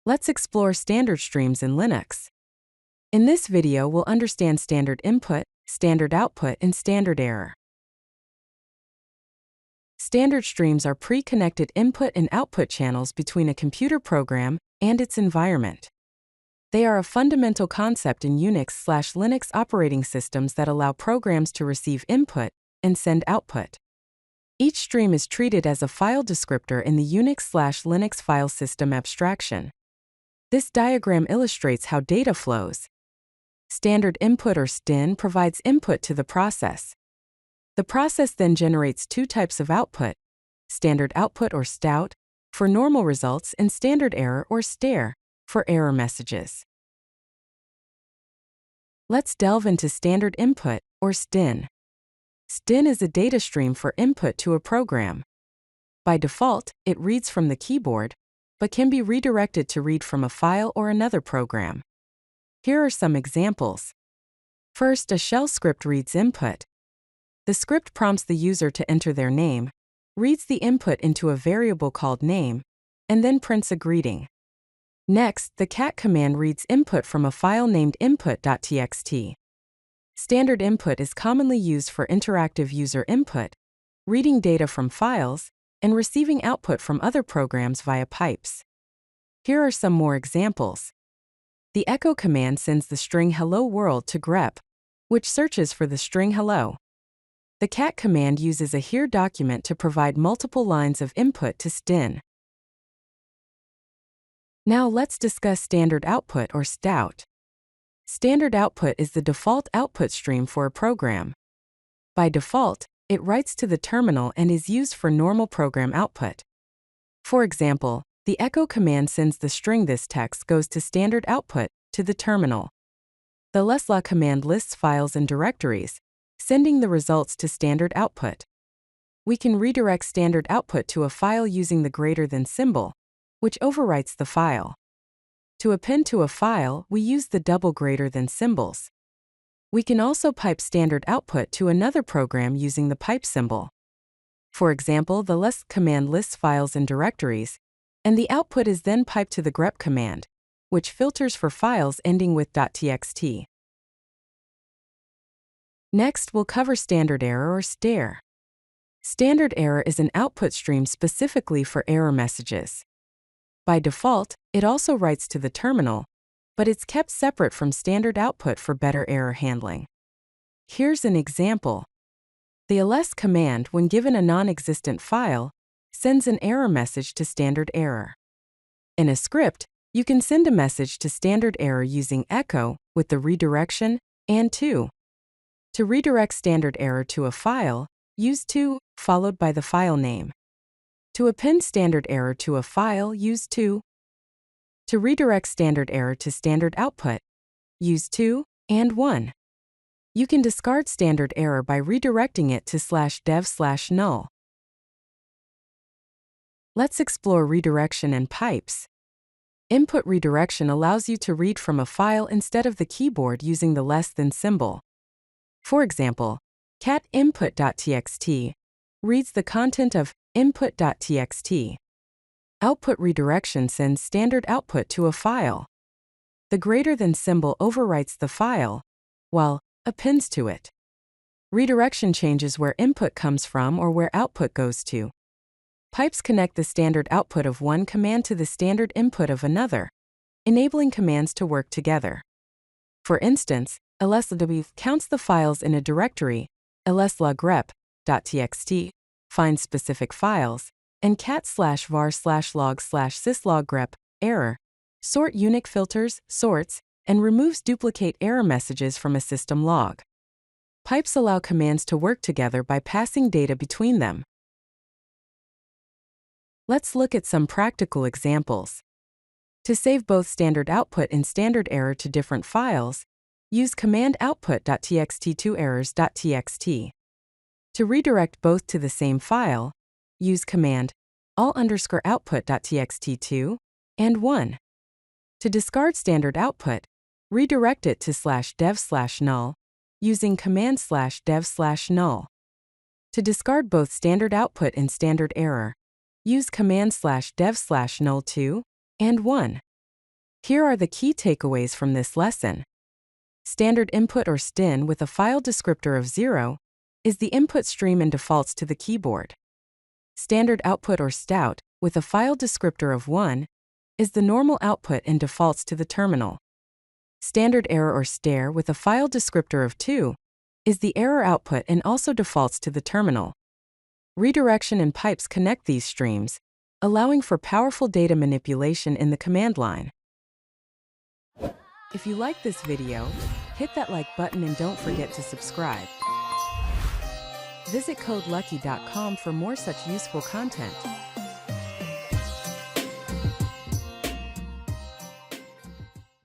Let's explore standard streams in Linux. In this video, we'll understand standard input, standard output, and standard error. Standard streams are pre-connected input and output channels between a computer program and its environment. They are a fundamental concept in Unix/Linux operating systems that allow programs to receive input and send output. Each stream is treated as a file descriptor in the Unix/Linux file system abstraction. This diagram illustrates how data flows. Standard input or stdin provides input to the process. The process then generates two types of output: standard output or stdout for normal results and standard error or stderr for error messages. Let's delve into standard input or stdin. Stdin is a data stream for input to a program. By default, it reads from the keyboard, but can be redirected to read from a file or another program. Here are some examples. First, a shell script reads input. The script prompts the user to enter their name, reads the input into a variable called name, and then prints a greeting. Next, the cat command reads input from a file named input.txt. Standard input is commonly used for interactive user input, reading data from files, and receiving output from other programs via pipes. Here are some more examples. The echo command sends the string hello world to grep, which searches for the string hello. The cat command uses a here document to provide multiple lines of input to stdin. Now let's discuss standard output or stdout. Standard output is the default output stream for a program. By default, it writes to the terminal and is used for normal program output. For example, the echo command sends the string this text goes to standard output to the terminal. The lsla command lists files and directories, sending the results to standard output. We can redirect standard output to a file using the greater than symbol, which overwrites the file. To append to a file, we use the double greater than symbols. We can also pipe standard output to another program using the pipe symbol. For example, the list command lists files and directories, and the output is then piped to the grep command, which filters for files ending with .txt. Next, we'll cover standard error or stderr. Standard error is an output stream specifically for error messages. By default, it also writes to the terminal, but it's kept separate from standard output for better error handling. Here's an example. The ls command, when given a non-existent file, sends an error message to standard error. In a script, you can send a message to standard error using echo with the redirection and to. To redirect standard error to a file, use to followed by the file name. To append standard error to a file, use to. To redirect standard error to standard output, use to and 1. You can discard standard error by redirecting it to /dev/null. Let's explore redirection and pipes. Input redirection allows you to read from a file instead of the keyboard using the less than symbol. For example, cat input.txt reads the content of input.txt. Output redirection sends standard output to a file. The greater than symbol overwrites the file, while appends to it. Redirection changes where input comes from or where output goes to. Pipes connect the standard output of one command to the standard input of another, enabling commands to work together. For instance, lsw counts the files in a directory, lslagrep.txt finds specific files, and cat/var/log/sysloggrep error sort unique filters, sorts, and removes duplicate error messages from a system log. Pipes allow commands to work together by passing data between them. Let's look at some practical examples. To save both standard output and standard error to different files, use command output.txt to errors.txt. To redirect both to the same file, use command all_output.txt to and 1. To discard standard output, redirect it to /dev/null using command /dev/null. To discard both standard output and standard error, use command /dev/null to and 1. Here are the key takeaways from this lesson. Standard input or stdin with a file descriptor of 0 is the input stream and defaults to the keyboard. Standard output or stdout with a file descriptor of 1 is the normal output and defaults to the terminal. Standard error or stderr with a file descriptor of 2 is the error output and also defaults to the terminal. Redirection and pipes connect these streams, allowing for powerful data manipulation in the command line. If you like this video, hit that like button and don't forget to subscribe. Visit codelucky.com for more such useful content.